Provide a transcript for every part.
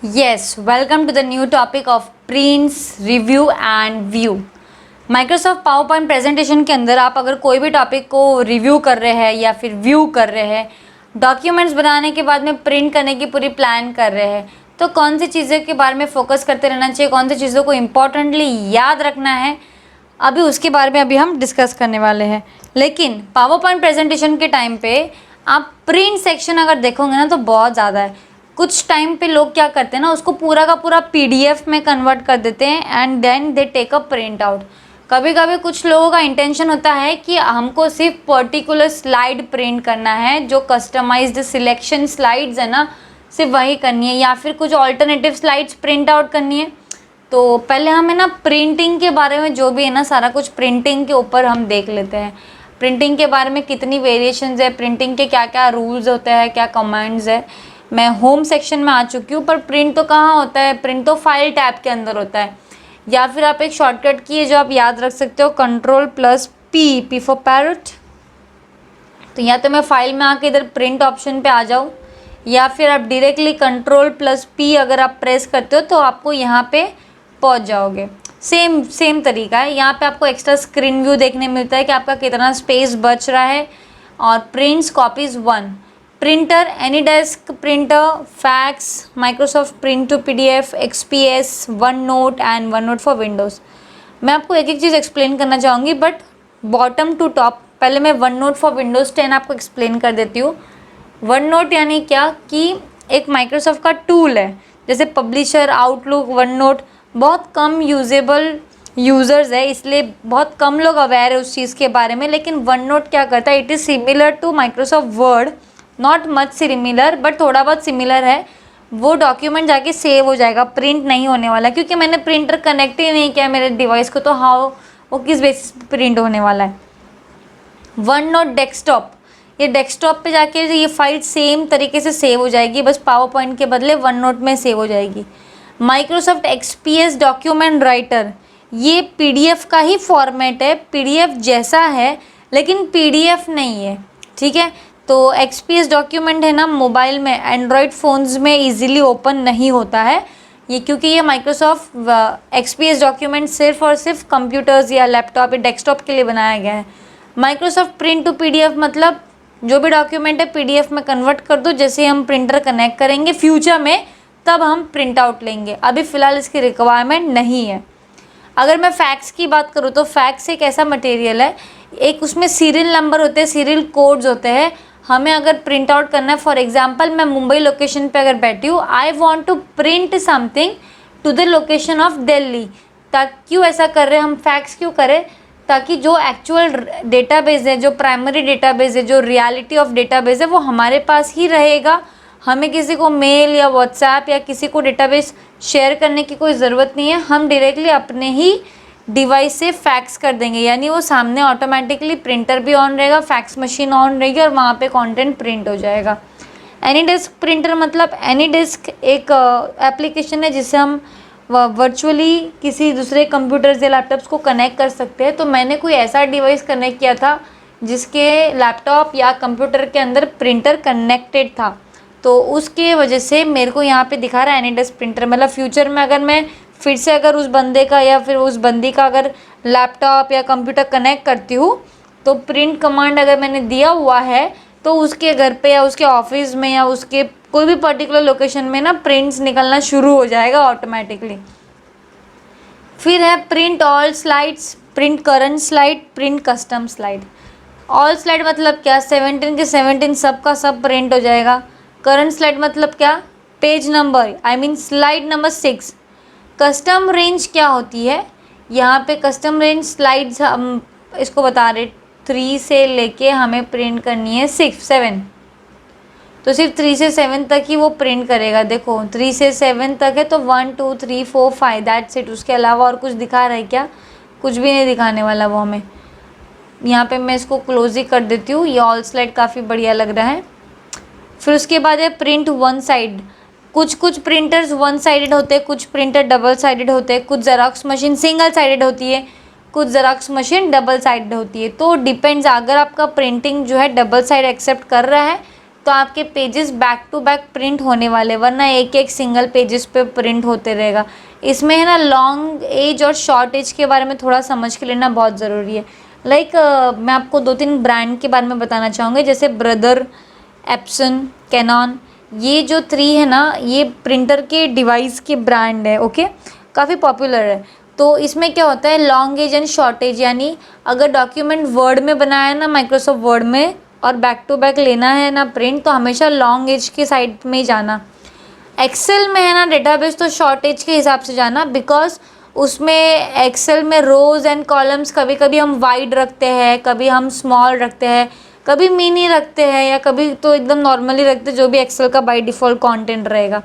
Yes, welcome to the new topic of prints, review and view. Microsoft power point presentation के अंदर आप अगर कोई भी टॉपिक को रिव्यू कर रहे हैं या फिर व्यू कर रहे हैं, डॉक्यूमेंट्स बनाने के बाद में प्रिंट करने की पूरी प्लान कर रहे हैं, तो कौन सी चीज़ों के बारे में फोकस करते रहना चाहिए, कौन सी चीज़ों को इम्पोर्टेंटली याद रखना है, अभी उसके बारे में अभी हम डिस्कस करने वाले हैं। लेकिन पावर पॉइंट प्रेजेंटेशन के टाइम पे आप प्रिंट सेक्शन अगर देखोगे ना तो बहुत ज़्यादा है। कुछ टाइम पे लोग क्या करते हैं ना, उसको पूरा का पूरा पीडीएफ में कन्वर्ट कर देते हैं and then they take a print out. कभी कभी कुछ लोगों का इंटेंशन होता है कि हमको सिर्फ पर्टिकुलर स्लाइड प्रिंट करना है, जो कस्टमाइज्ड सिलेक्शन स्लाइड्स है ना, सिर्फ वही करनी है, या फिर कुछ ऑल्टरनेटिव स्लाइड्स प्रिंट आउट करनी है। तो पहले हमें ना प्रिंटिंग के बारे में जो भी है ना, सारा कुछ प्रिंटिंग के ऊपर हम देख लेते हैं। प्रिंटिंग के बारे में कितनी वेरिएशंस है, प्रिंटिंग के क्या क्या रूल्स होते हैं, क्या कमांड्स है। मैं होम सेक्शन में आ चुकी हूँ, पर प्रिंट तो कहाँ होता है, प्रिंट तो फाइल टैब के अंदर होता है। या फिर आप एक शॉर्टकट की है जो आप याद रख सकते हो, Ctrl+P, P फॉर पैरट। तो या तो मैं फाइल में आके इधर प्रिंट ऑप्शन पे आ जाऊँ, या फिर आप डायरेक्टली Ctrl+P अगर आप प्रेस करते हो तो आपको यहाँ पे पहुँच जाओगे। सेम तरीका है। यहाँ पे आपको एक्स्ट्रा स्क्रीन व्यू देखने मिलता है कि आपका कितना स्पेस बच रहा है। और prints copies 1, printer, AnyDesk printer, fax, Microsoft print to PDF, XPS, OneNote and OneNote for Windows. मैं आपको एक एक चीज़ एक्सप्लेन करना चाहूँगी, बट बॉटम टू टॉप पहले मैं वन नोट फॉर विंडोज़ 10 आपको एक्सप्लेन कर देती हूँ। वन नोट यानी क्या कि एक माइक्रोसॉफ्ट का टूल है, जैसे पब्लिशर, आउटलुक, वन नोट बहुत कम यूजेबल यूज़र्स है, इसलिए बहुत कम लोग अवेयर है उस चीज़ के बारे में। लेकिन वन नोट क्या करता है, it is similar to Microsoft Word, not much similar but थोड़ा बहुत सिमिलर है। वो डॉक्यूमेंट जाके सेव हो जाएगा, प्रिंट नहीं होने वाला, क्योंकि मैंने प्रिंटर कनेक्ट ही नहीं किया मेरे डिवाइस को, तो हाउ वो किस बेसिस पे प्रिंट होने वाला है। वन नोट डेस्कटॉप, ये डेस्कटॉप पे जाके ये फाइल सेम तरीके से सेव हो जाएगी, बस पावर पॉइंट के बदले वन नोट में सेव हो जाएगी। माइक्रोसॉफ्ट एक्सपीएस डॉक्यूमेंट राइटर, ये पीडीएफ का ही फॉर्मेट है, पीडीएफ जैसा है लेकिन पीडीएफ नहीं है, ठीक है। तो एक्सपीएस डॉक्यूमेंट है ना, मोबाइल में, एंड्रॉयड फ़ोन्स में इजीली ओपन नहीं होता है ये, क्योंकि ये माइक्रोसॉफ्ट एक्सपीएस डॉक्यूमेंट सिर्फ और सिर्फ कंप्यूटर्स या लैपटॉप या डेस्कटॉप के लिए बनाया गया है। माइक्रोसॉफ्ट प्रिंट टू पीडीएफ मतलब जो भी डॉक्यूमेंट है पीडीएफ में कन्वर्ट कर दो, जैसे हम प्रिंटर कनेक्ट करेंगे फ्यूचर में तब हम प्रिंट आउट लेंगे, अभी फ़िलहाल इसकी रिक्वायरमेंट नहीं है। अगर मैं फैक्स की बात करूँ तो फैक्स एक ऐसा मटेरियल है, एक उसमें सीरियल नंबर होते हैं, सीरियल कोड्स होते हैं। हमें अगर प्रिंट आउट करना है, फॉर एग्जांपल मैं मुंबई लोकेशन पे अगर बैठी हूँ, I want to print something to the location of Delhi, क्यों ऐसा कर रहे हैं हम, फैक्स क्यों करें, ताकि जो एक्चुअल डेटाबेस है, जो प्राइमरी डेटाबेस है, जो रियलिटी ऑफ डेटाबेस है, वो हमारे पास ही रहेगा। हमें किसी को मेल या व्हाट्सएप या किसी को डेटाबेस शेयर करने की कोई ज़रूरत नहीं है, हम डायरेक्टली अपने ही डिवाइस से फैक्स कर देंगे, यानी वो सामने ऑटोमेटिकली प्रिंटर भी ऑन रहेगा, फैक्स मशीन ऑन रहेगी और वहाँ पे कंटेंट प्रिंट हो जाएगा। एनी डेस्क प्रिंटर मतलब एनी डेस्क एक एप्लीकेशन है जिसे हम वर्चुअली किसी दूसरे कंप्यूटर्स या लैपटॉप्स को कनेक्ट कर सकते हैं। तो मैंने कोई ऐसा डिवाइस कनेक्ट किया था जिसके लैपटॉप या कंप्यूटर के अंदर प्रिंटर कनेक्टेड था, तो उसके वजह से मेरे को यहाँ पे दिखा रहा है एनी डेस्क प्रिंटर। मतलब फ्यूचर में अगर मैं फिर से अगर उस बंदे का या फिर उस बंदी का अगर लैपटॉप या कंप्यूटर कनेक्ट करती हूँ, तो प्रिंट कमांड अगर मैंने दिया हुआ है तो उसके घर पे या उसके ऑफिस में या उसके कोई भी पर्टिकुलर लोकेशन में ना प्रिंट्स निकलना शुरू हो जाएगा ऑटोमेटिकली। फिर है print all slides, print current slide, print custom slide. All slide मतलब क्या, 17 के 17 सब का सब प्रिंट हो जाएगा। करंट स्लाइड मतलब क्या, page number, I mean slide number 6। Custom range क्या होती है, यहाँ पे कस्टम रेंज स्लाइड्स हम इसको बता रहे, 3 से लेके हमें प्रिंट करनी है 7, तो सिर्फ 3 से 7 तक ही वो प्रिंट करेगा। देखो 3 से 7 तक है तो 1 2 3 4 5 दैट्स इट, उसके अलावा और कुछ दिखा रहा है क्या, कुछ भी नहीं दिखाने वाला वो हमें। यहाँ पे मैं इसको क्लोज ही कर देती हूँ, ये ऑल स्लाइड काफ़ी बढ़िया लग रहा है। फिर उसके बाद है प्रिंट वन साइड, कुछ प्रिंटर्स वन साइडेड होते हैं, कुछ प्रिंटर डबल साइडेड होते हैं, कुछ जेरॉक्स मशीन सिंगल साइडेड होती है, कुछ जेरॉक्स मशीन डबल साइडेड होती है। तो डिपेंड्स, अगर आपका प्रिंटिंग जो है डबल साइड एक्सेप्ट कर रहा है तो आपके pages back to back print होने वाले, वरना एक एक सिंगल पेजेस पे प्रिंट होते रहेगा। इसमें है ना लॉन्ग एज और शॉर्ट एज के बारे में थोड़ा समझ के लेना बहुत ज़रूरी है। लाइक मैं आपको 2-3 ब्रांड के बारे में बताना चाहूँगी, जैसे ब्रदर, एप्सन, कैनॉन। ये जो 3 है ना, ये प्रिंटर के डिवाइस के ब्रांड है। ओके, काफ़ी पॉपुलर है। तो इसमें क्या होता है, long edge and short edge, यानी अगर डॉक्यूमेंट वर्ड में बनाया है ना माइक्रोसॉफ्ट वर्ड में और बैक टू बैक लेना है ना प्रिंट, तो हमेशा लॉन्ग एज के साइड में ही जाना। एक्सेल में है ना डेटाबेस, तो शॉर्ट एज के हिसाब से जाना, बिकॉज उसमें एक्सेल में रोज़ एंड कॉलम्स कभी कभी हम वाइड रखते हैं, कभी हम स्मॉल रखते हैं, कभी मिनी रखते हैं, या कभी तो एकदम नॉर्मली रखते हैं, जो भी एक्सेल का बाय डिफ़ॉल्ट कंटेंट रहेगा।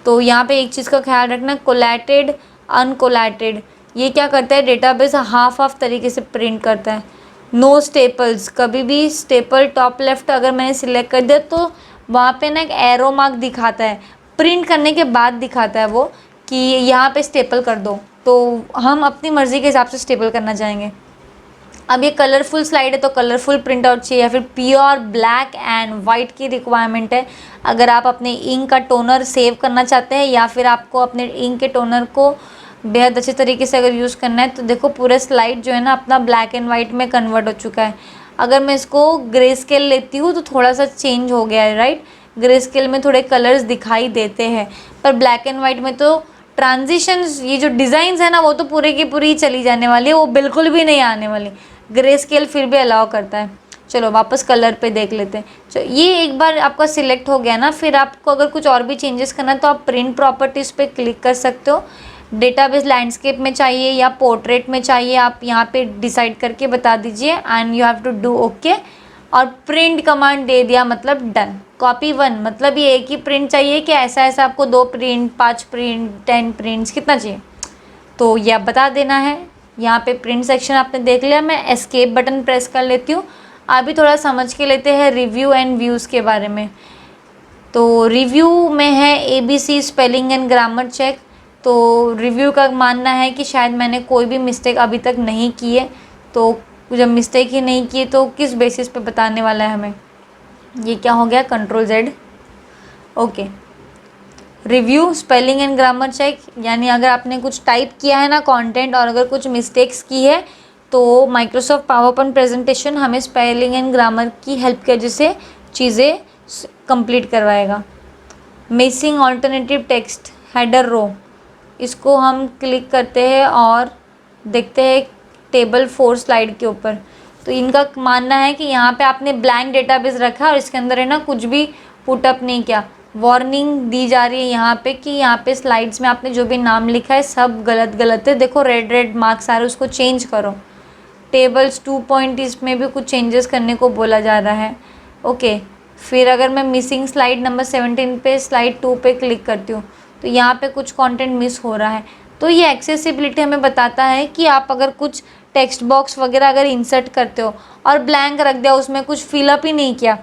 तो यहाँ पे एक चीज़ का ख्याल रखना, कोलैटेड, अनकोलैटेड, ये क्या करता है, डेटाबेस हाफ हाफ तरीके से प्रिंट करता है। नो स्टेपल्स, कभी भी स्टेपल टॉप लेफ्ट अगर मैंने सिलेक्ट कर दिया तो वहाँ पे ना एक एरो मार्क दिखाता है, प्रिंट करने के बाद दिखाता है वो कि यहाँ पे स्टेपल कर दो, तो हम अपनी मर्ज़ी के हिसाब से स्टेपल करना चाहेंगे। अब ये कलरफुल स्लाइड है तो कलरफुल प्रिंट आउट चाहिए, या फिर प्योर ब्लैक एंड वाइट की रिक्वायरमेंट है। अगर आप अपने इंक का टोनर सेव करना चाहते हैं, या फिर आपको अपने इंक के टोनर को बेहद अच्छे तरीके से अगर यूज़ करना है, तो देखो पूरा स्लाइड जो है ना अपना ब्लैक एंड वाइट में कन्वर्ट हो चुका है। अगर मैं इसको ग्रे स्केल लेती हूँ तो थोड़ा सा चेंज हो गया है, राइट। ग्रे स्केल में थोड़े कलर्स दिखाई देते हैं, पर ब्लैक एंड वाइट में तो ट्रांजिशंस, ये जो डिज़ाइंस है ना, वो तो पूरे की पूरी चली जाने वाली है, वो बिल्कुल भी नहीं आने वाली। ग्रे स्केल फिर भी अलाउ करता है। चलो वापस कलर पे देख लेते हैं। तो ये एक बार आपका सिलेक्ट हो गया ना, फिर आपको अगर कुछ और भी चेंजेस करना है तो आप प्रिंट प्रॉपर्टीज़ पे क्लिक कर सकते हो। डेटाबेस लैंडस्केप में चाहिए या पोर्ट्रेट में चाहिए, आप यहाँ पे डिसाइड करके बता दीजिए, and you have to do okay. और प्रिंट कमांड दे दिया मतलब डन। कॉपी 1 मतलब ये एक ही प्रिंट चाहिए कि ऐसा ऐसा आपको 2 प्रिंट, 5 प्रिंट, 10 प्रिंट्स, कितना चाहिए, तो ये आप बता देना है। यहाँ पे प्रिंट सेक्शन आपने देख लिया। मैं एस्केप बटन प्रेस कर लेती हूँ। अभी थोड़ा समझ के लेते हैं रिव्यू एंड व्यूज़ के बारे में। तो रिव्यू में है ABC spelling and grammar check. तो रिव्यू का मानना है कि शायद मैंने कोई भी मिस्टेक अभी तक नहीं की है, तो जब मिस्टेक ही नहीं की तो किस बेसिस पे बताने वाला है हमें। ये क्या हो गया, Ctrl+Z। Okay, review spelling and grammar check, यानी अगर आपने कुछ टाइप किया है ना कंटेंट और अगर कुछ मिस्टेक्स की है तो माइक्रोसॉफ्ट पावरपॉइंट प्रेजेंटेशन हमें स्पेलिंग एंड ग्रामर की हेल्प की वजह से चीज़ें कंप्लीट करवाएगा। Missing alternative text header row, इसको हम क्लिक करते हैं और देखते हैं टेबल 4 स्लाइड के ऊपर। तो इनका मानना है कि यहाँ पे आपने ब्लैंक डेटाबेस रखा और इसके अंदर है ना कुछ भी पुटअप नहीं किया। वार्निंग दी जा रही है यहाँ पे कि यहाँ पे स्लाइड्स में आपने जो भी नाम लिखा है सब गलत गलत है। देखो रेड रेड मार्क्स आ रहे, उसको चेंज करो। टेबल्स 2 पॉइंट, इसमें भी कुछ चेंजेस करने को बोला जा रहा है। ओके, फिर अगर मैं मिसिंग स्लाइड नंबर 17 पे स्लाइड 2 पे क्लिक करती हूँ तो यहाँ पे कुछ कंटेंट मिस हो रहा है। तो ये एक्सेसिबिलिटी हमें बताता है कि आप अगर कुछ टेक्स्ट बॉक्स वगैरह अगर इंसर्ट करते हो और ब्लैंक रख दिया, उसमें कुछ फिलअप ही नहीं किया,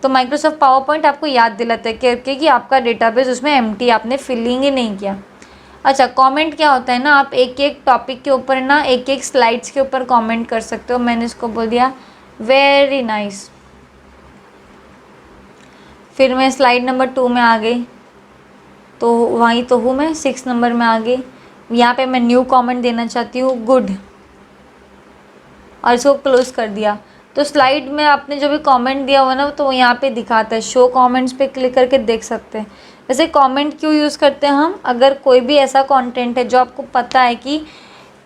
तो माइक्रोसॉफ्ट पावर पॉइंट आपको याद दिलाता है कि आपका डेटाबेस उसमें एम्प्टी, आपने फिलिंग ही नहीं किया। अच्छा, कमेंट क्या होता है ना, आप एक एक टॉपिक के ऊपर ना एक एक स्लाइड्स के ऊपर कमेंट कर सकते हो। मैंने इसको बोल दिया वेरी नाइस। फिर मैं स्लाइड नंबर 2 में आ गई, तो वहीं तो हूँ मैं 6 नंबर में आ गई। यहाँ पे मैं न्यू कमेंट देना चाहती हूँ, गुड, और इसको क्लोज कर दिया। तो स्लाइड में आपने जो भी कमेंट दिया हुआ ना तो वो यहाँ पे दिखाता है। शो कमेंट्स पे क्लिक करके देख सकते हैं। वैसे कमेंट क्यों यूज़ करते हैं हम, अगर कोई भी ऐसा कंटेंट है जो आपको पता है कि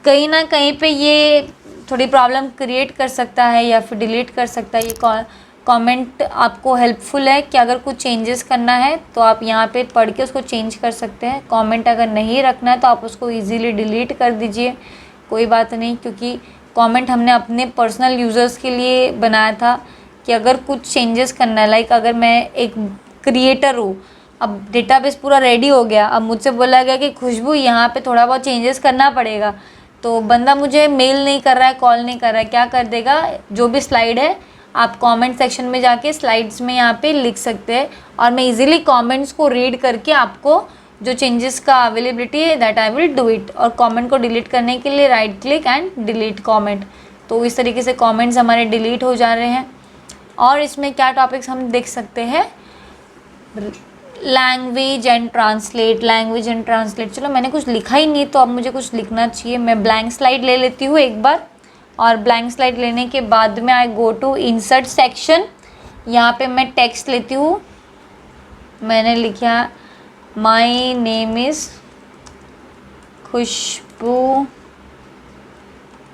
कहीं ना कहीं पे ये थोड़ी प्रॉब्लम क्रिएट कर सकता है या फिर डिलीट कर सकता है, ये कमेंट आपको हेल्पफुल है कि अगर कुछ चेंजेस करना है तो आप यहाँ पे पढ़ के उसको चेंज कर सकते हैं। कमेंट अगर नहीं रखना है तो आप उसको इजीली डिलीट कर दीजिए, कोई बात नहीं, क्योंकि कमेंट हमने अपने पर्सनल यूज़र्स के लिए बनाया था कि अगर कुछ चेंजेस करना है, लाइक अगर मैं एक क्रिएटर हूँ, अब डेटाबेस पूरा रेडी हो गया, अब मुझसे बोला गया कि खुशबू यहाँ पे थोड़ा बहुत चेंजेस करना पड़ेगा, तो बंदा मुझे मेल नहीं कर रहा है, कॉल नहीं कर रहा है, क्या कर देगा, जो भी स्लाइड है आप कमेंट सेक्शन में जाके स्लाइड्स में यहाँ पे लिख सकते हैं और मैं इजीली कमेंट्स को रीड करके आपको जो चेंजेस का अवेलेबिलिटी है that I will do it. और कमेंट को डिलीट करने के लिए right click and delete comment. तो इस तरीके से कमेंट्स हमारे डिलीट हो जा रहे हैं। और इसमें क्या टॉपिक्स हम देख सकते हैं, language and translate, language and translate. चलो मैंने कुछ लिखा ही नहीं तो अब मुझे कुछ लिखना चाहिए। मैं ब्लैंक स्लाइड ले लेती हूँ एक बार, और ब्लैंक स्लाइड लेने के बाद में I go to insert section. यहाँ पे मैं टेक्स्ट लेती हूँ। मैंने लिखा my name is Khushboo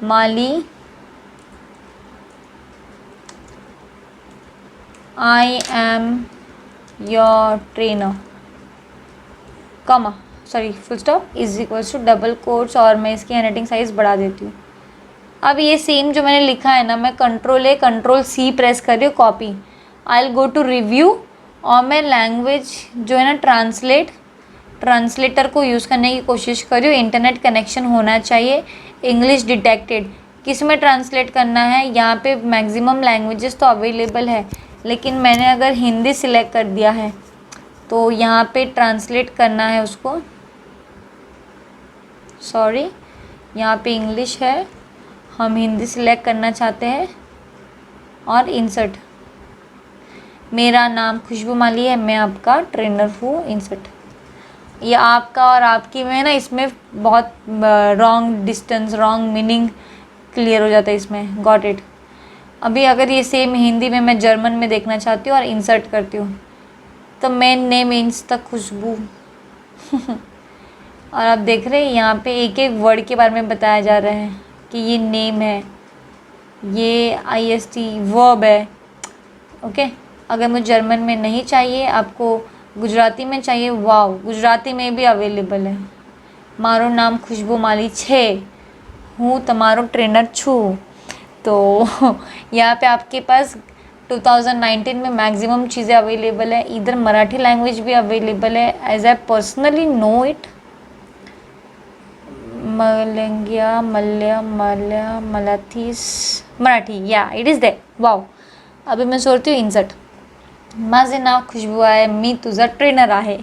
Mali, I am your trainer, comma sorry full stop is equals to double quotes, और मैं इसकी हैंडराइटिंग साइज़ बढ़ा देती हूँ। अब ये सेम जो मैंने लिखा है ना, मैं कंट्रोल C प्रेस कर रही हूँ, copy. I will go to review, और मैं लैंग्वेज जो है ना ट्रांसलेटर को यूज़ करने की कोशिश कर रही हूँ। इंटरनेट कनेक्शन होना चाहिए, इंग्लिश डिटेक्टेड। किस में ट्रांसलेट करना है, यहाँ पे मैक्सिमम लैंग्वेजेस तो अवेलेबल है, लेकिन मैंने अगर हिंदी सिलेक्ट कर दिया है तो यहाँ पे ट्रांसलेट करना है उसको, सॉरी यहाँ पे इंग्लिश है, हम हिंदी सिलेक्ट करना चाहते हैं, और इंसर्ट। मेरा नाम खुशबू माली है, मैं आपका ट्रेनर हूँ, इंसर्ट। ये आपका और आपकी में ना, इसमें बहुत wrong distance, wrong meaning clear हो जाता है इसमें, गॉट इट। अभी अगर ये सेम हिंदी में मैं जर्मन में देखना चाहती हूँ और इंसर्ट करती हूँ, तो मेन नेम मीन्स द खुशबू। और आप देख रहे हैं यहाँ पे एक एक वर्ड के बारे में बताया जा रहा है कि ये नेम है, ये IST वर्ब है, ओके। अगर मुझे जर्मन में नहीं चाहिए, आपको गुजराती में चाहिए, वाव गुजराती में भी अवेलेबल है। मारो नाम खुशबू माली छे, हूँ तमारो ट्रेनर छू। तो यहाँ पे आपके पास 2019 में मैक्सिमम चीज़ें अवेलेबल है। इधर मराठी लैंग्वेज भी अवेलेबल है, as I personally know it. मलंगिया, मल्या, मलाथीस, मराठी, या इट इज़ देयर, वाव। अभी मैं सोचती हूँ इंसर्ट, माझे नाव खुशबू आहे, मी तुझा ट्रेनर आहे,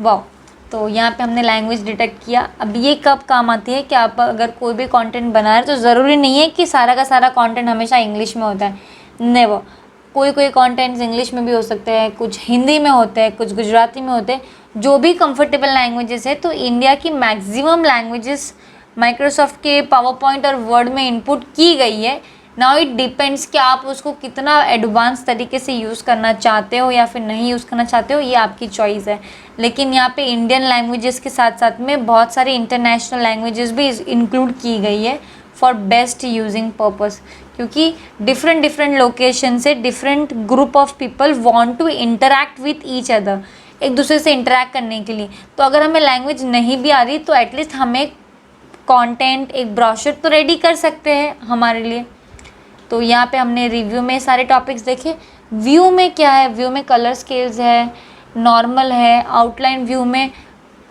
वाव। तो यहाँ पे हमने लैंग्वेज डिटेक्ट किया। अब ये कब काम आती है कि आप अगर कोई भी कंटेंट बना रहे हैं तो ज़रूरी नहीं है कि सारा का सारा कंटेंट हमेशा इंग्लिश में होता है, नेवर। कोई कंटेंट्स इंग्लिश में भी हो सकते हैं, कुछ हिंदी में होते हैं, कुछ गुजराती में होते हैं, जो भी कंफर्टेबल लैंग्वेजेस है। तो इंडिया की मैक्सिमम लैंग्वेजेस माइक्रोसॉफ्ट के पावर पॉइंट और वर्ड में इनपुट की गई है। नाउ इट डिपेंड्स कि आप उसको कितना एडवांस तरीके से यूज़ करना चाहते हो या फिर नहीं यूज़ करना चाहते हो, ये आपकी चॉइस है। लेकिन यहाँ पे इंडियन लैंग्वेजेस के साथ साथ में बहुत सारी इंटरनेशनल लैंग्वेजेस भी इंक्लूड की गई है फॉर बेस्ट यूजिंग पर्पस, क्योंकि डिफरेंट लोकेशन से different group of people want to interact with each other, एक दूसरे से इंटरैक्ट करने के लिए। तो अगर हमें लैंग्वेज नहीं भी आ रही तो एटलीस्ट हमें कंटेंट, एक ब्रोशर तो रेडी कर सकते हैं हमारे लिए। तो यहाँ पे हमने रिव्यू में सारे टॉपिक्स देखे। व्यू में क्या है, व्यू में कलर स्केल्स है, नॉर्मल है, आउटलाइन व्यू में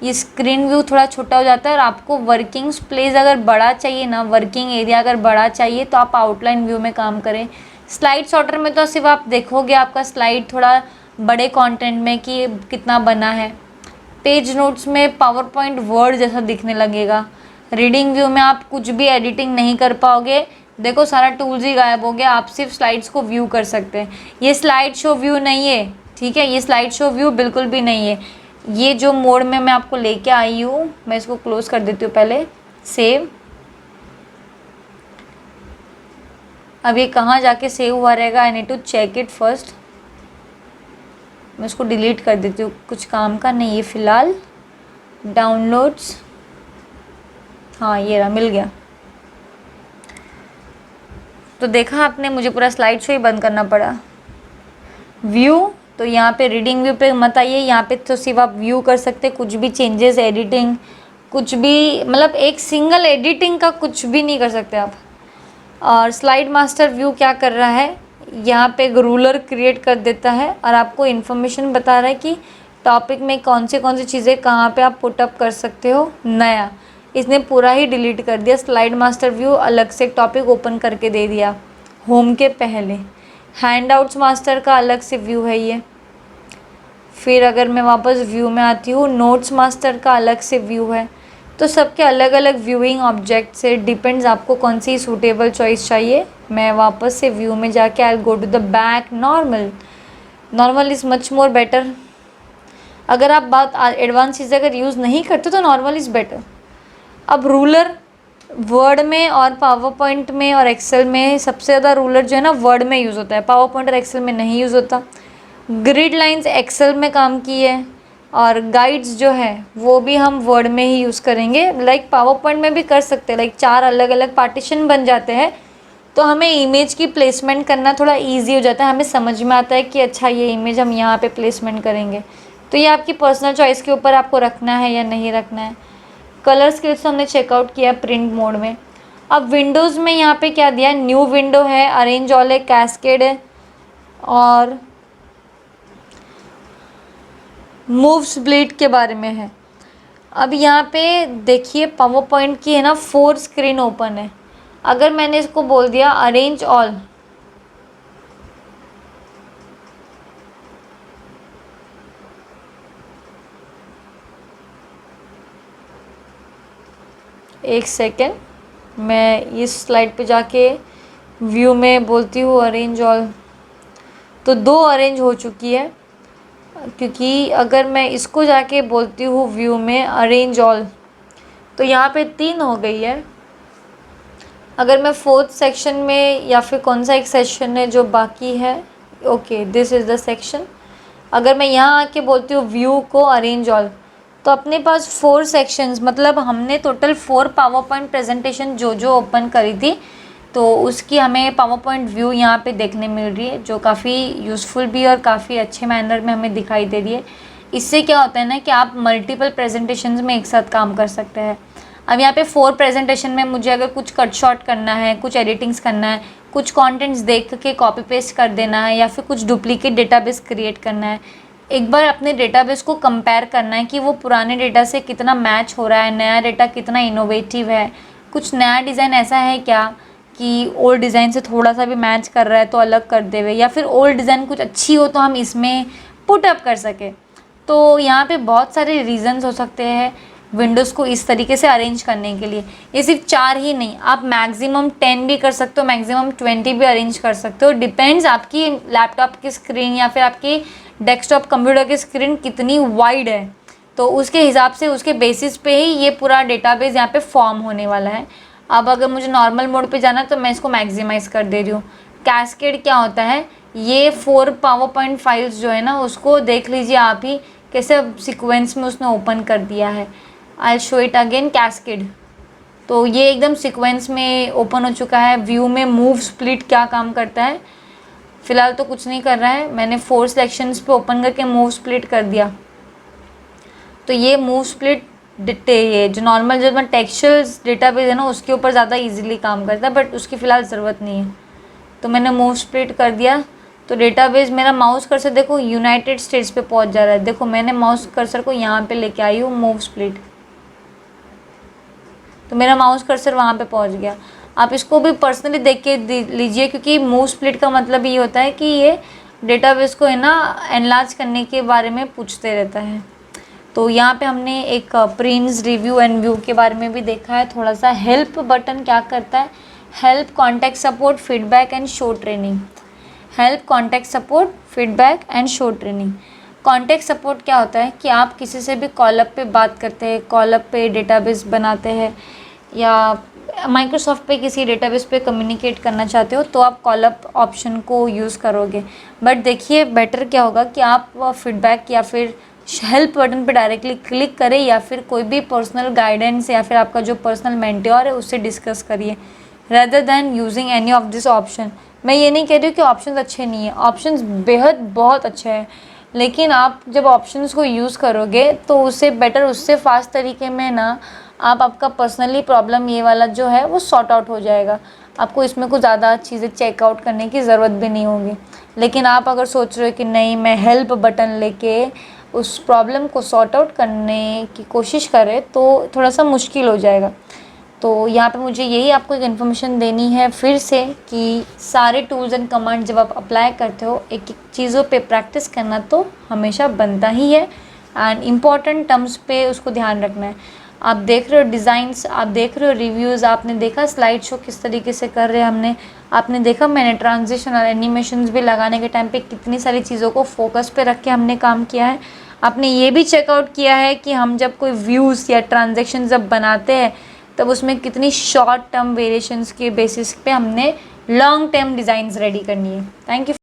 ये स्क्रीन व्यू थोड़ा छोटा हो जाता है, और आपको वर्किंग प्लेस अगर बड़ा चाहिए ना, वर्किंग एरिया अगर बड़ा चाहिए तो आप आउटलाइन व्यू में काम करें। स्लाइड सॉर्टर में तो सिर्फ आप देखोगे आपका स्लाइड थोड़ा बड़े कंटेंट में कि कितना बना है। पेज नोट्स में पावर पॉइंट वर्ड जैसा दिखने लगेगा। रीडिंग व्यू में आप कुछ भी एडिटिंग नहीं कर पाओगे, देखो सारा टूल्स ही गायब हो गया, आप सिर्फ स्लाइड्स को व्यू कर सकते हैं। ये स्लाइड शो व्यू नहीं है, ठीक है, ये स्लाइड शो व्यू बिल्कुल भी नहीं है। ये जो मोड में मैं आपको लेके आई हूँ, मैं इसको क्लोज कर देती हूँ पहले, सेव। अब ये कहाँ जाके सेव हुआ रहेगा, I need to check it first. मैं इसको डिलीट कर देती हूँ, कुछ काम का नहीं है फ़िलहाल। डाउनलोड्स, हाँ ये रहा, मिल गया। तो देखा आपने, मुझे पूरा स्लाइड शो ही बंद करना पड़ा। व्यू, तो यहाँ पे रीडिंग व्यू पे मत आइए, यहाँ पे तो सिर्फ आप व्यू कर सकते, कुछ भी चेंजेस, एडिटिंग, कुछ भी, मतलब एक सिंगल एडिटिंग का कुछ भी नहीं कर सकते आप। और स्लाइड मास्टर व्यू क्या कर रहा है, यहाँ पे एक रूलर क्रिएट कर देता है और आपको इन्फॉर्मेशन बता रहा है कि टॉपिक में कौन सी चीज़ें कहाँ पे आप पुटअप कर सकते हो नया। इसने पूरा ही डिलीट कर दिया। स्लाइड मास्टर व्यू अलग से टॉपिक ओपन करके दे दिया होम के पहले। हैंडआउट्स मास्टर का अलग से व्यू है ये। फिर अगर मैं वापस व्यू में आती हूँ, नोट्स मास्टर का अलग से व्यू है। तो सबके अलग अलग व्यूइंग ऑब्जेक्ट से डिपेंड्स आपको कौन सी सूटेबल चॉइस चाहिए। मैं वापस से व्यू में जाके I go to the back. Normal is much more better. अगर आप बात एडवांस चीज़ें अगर यूज़ नहीं करते तो नॉर्मल इज़ बेटर। अब रूलर वर्ड में और पावर पॉइंट में और एक्सेल में सबसे ज़्यादा रूलर जो है ना वर्ड में यूज़ होता है, पावर पॉइंट और एक्सेल में नहीं यूज़ होता। ग्रिड लाइंस एक्सेल में काम की है और गाइड्स जो है वो भी हम वर्ड में ही यूज़ करेंगे। लाइक पावर पॉइंट में भी कर सकते हैं, लाइक 4 अलग अलग पार्टीशन बन जाते हैं तो हमें इमेज की प्लेसमेंट करना थोड़ा ईजी हो जाता है। हमें समझ में आता है कि अच्छा ये इमेज हम यहाँ पे प्लेसमेंट करेंगे। तो ये आपकी पर्सनल चॉइस के ऊपर आपको रखना है या नहीं रखना है। कलर स्केल्स हमने चेकआउट किया प्रिंट मोड में। अब विंडोज़ में यहाँ पे क्या दिया है, न्यू विंडो है, अरेंज ऑल है, कैस्केड है और मूव स्प्लिट के बारे में है। अब यहाँ पे देखिए पावर पॉइंट की है ना 4 स्क्रीन ओपन है। अगर मैंने इसको बोल दिया अरेंज ऑल, एक सेकेंड, मैं इस स्लाइड पे जाके व्यू में बोलती हूँ अरेंज ऑल, तो 2 अरेंज हो चुकी है। क्योंकि अगर मैं इसको जाके बोलती हूँ व्यू में अरेंज ऑल तो यहाँ पे 3 हो गई है। अगर मैं 4th सेक्शन में या फिर कौन सा एक सेक्शन है जो बाकी है, okay this is the section, अगर मैं यहाँ आके बोलती हूँ व्यू को अरेंज ऑल तो अपने पास 4 सेक्शंस, मतलब हमने टोटल 4 पावर पॉइंट प्रेजेंटेशन जो ओपन करी थी तो उसकी हमें पावर पॉइंट व्यू यहाँ पे देखने मिल रही है, जो काफ़ी यूज़फुल भी और काफ़ी अच्छे मैनर में हमें दिखाई दे रही है। इससे क्या होता है ना कि आप मल्टीपल प्रेजेंटेशंस में एक साथ काम कर सकते हैं। अब यहाँ पे 4 प्रेजेंटेशन में मुझे अगर कुछ कट शॉट करना है, कुछ एडिटिंग्स करना है, कुछ कंटेंट्स देख के कॉपी पेस्ट कर देना है या फिर कुछ डुप्लीकेट डेटाबेस क्रिएट करना है, एक बार अपने डेटाबेस को कंपेयर करना है कि वो पुराने डेटा से कितना मैच हो रहा है, नया डेटा कितना इनोवेटिव है, कुछ नया डिज़ाइन ऐसा है क्या कि ओल्ड डिज़ाइन से थोड़ा सा भी मैच कर रहा है तो अलग कर देवे, या फिर ओल्ड डिज़ाइन कुछ अच्छी हो तो हम इसमें पुट अप कर सकें। तो यहाँ पे बहुत सारे रीज़न्स हो सकते हैं विंडोज़ को इस तरीके से अरेंज करने के लिए। ये सिर्फ 4 ही नहीं, आप मैक्सिमम 10 भी कर सकते हो, मैक्सिमम 20 भी अरेंज कर सकते हो। डिपेंड्स आपकी लैपटॉप की स्क्रीन या फिर आपकी डेस्कटॉप कंप्यूटर की स्क्रीन कितनी वाइड है, तो उसके हिसाब से उसके बेसिस पे ही ये पूरा डेटाबेस यहाँ पे फॉर्म होने वाला है। अब अगर मुझे नॉर्मल मोड पे जाना है तो मैं इसको मैक्सिमाइज़ कर दे रही हूँ। कैस्केड क्या होता है, ये 4 पावर पॉइंट फाइल्स जो है ना उसको देख लीजिए आप ही कैसे सीक्वेंस में उसने ओपन कर दिया है। I show it again cascade, तो ये एकदम सीक्वेंस में ओपन हो चुका है। व्यू में मूव स्प्लिट क्या काम करता है, फ़िलहाल तो कुछ नहीं कर रहा है, मैंने 4 सिलेक्शंस पे ओपन करके मूव स्प्लिट कर दिया। तो ये मूव स्प्लिट ये जो नॉर्मल जो टेक्सचर्स डेटाबेस है ना उसके ऊपर ज़्यादा इजीली काम करता है, बट उसकी फ़िलहाल ज़रूरत नहीं है। तो मैंने मूव स्प्लिट कर दिया तो डेटाबेस मेरा माउस कर्सर देखो यूनाइटेड स्टेट्स पे पहुंच जा रहा है। देखो मैंने माउस कर्सर को यहाँ पे लेके आई हूँ मूव स्प्लिट, तो मेरा माउस कर्सर वहाँ पे पहुँच गया। आप इसको भी पर्सनली देख के लीजिए, क्योंकि मूव स्प्लिट का मतलब ये होता है कि ये डेटाबेस को है ना एनलार्ज करने के बारे में पूछते रहता है। तो यहाँ पे हमने एक प्रिंट्स रिव्यू एंड व्यू के बारे में भी देखा है थोड़ा सा। हेल्प बटन क्या करता है, help, contact support, feedback and show training. Help, contact support, feedback and show training. Contact support क्या होता है कि आप किसी से भी कॉलअप पे बात करते हैं, कॉलअप पे डेटाबेस बनाते हैं या माइक्रोसॉफ्ट पे किसी डेटाबेस पे कम्युनिकेट करना चाहते हो तो आप कॉलअप ऑप्शन को यूज़ करोगे। बट देखिए बेटर क्या होगा कि आप फीडबैक या फिर हेल्प बटन पे डायरेक्टली क्लिक करें या फिर कोई भी पर्सनल गाइडेंस या फिर आपका जो पर्सनल मेंटोर है उससे डिस्कस करिए rather than using any of this option. मैं ये नहीं कह रही हूँ कि ऑप्शंस अच्छे नहीं हैं, ऑप्शंस बेहद बहुत अच्छे हैं, लेकिन आप जब ऑप्शंस को यूज़ करोगे तो उससे बेटर, उससे फास्ट तरीके में ना आप आपका पर्सनली प्रॉब्लम ये वाला जो है वो सॉर्ट आउट हो जाएगा। आपको इसमें कुछ ज़्यादा चीज़ें चेकआउट करने की ज़रूरत भी नहीं होगी। लेकिन आप अगर सोच रहे हो कि नहीं मैं हेल्प बटन लेके उस प्रॉब्लम को सॉर्ट आउट करने की कोशिश करें तो थोड़ा सा मुश्किल हो जाएगा। तो यहाँ पे मुझे यही आपको एक इन्फॉर्मेशन देनी है फिर से कि सारे टूल्स एंड कमांड जब आप अप्लाई करते हो एक एक चीज़ों पे प्रैक्टिस करना तो हमेशा बनता ही है एंड इम्पॉर्टेंट टर्म्स पे उसको ध्यान रखना है। आप देख रहे हो डिज़ाइंस, आप देख रहे हो रिव्यूज़, आपने देखा स्लाइड शो किस तरीके से कर रहे हैं हमने, आपने देखा मैंने ट्रांजिशन और एनिमेशंस भी लगाने के टाइम पे कितनी सारी चीज़ों को फोकस पे रख के हमने काम किया है। आपने ये भी चेकआउट किया है कि हम जब कोई व्यूज़ या ट्रांजेक्शन जब बनाते हैं तब उसमें कितनी शॉर्ट टर्म वेरिएशंस के बेसिस पे हमने लॉन्ग टर्म डिज़ाइंस रेडी करनी है। Thank you.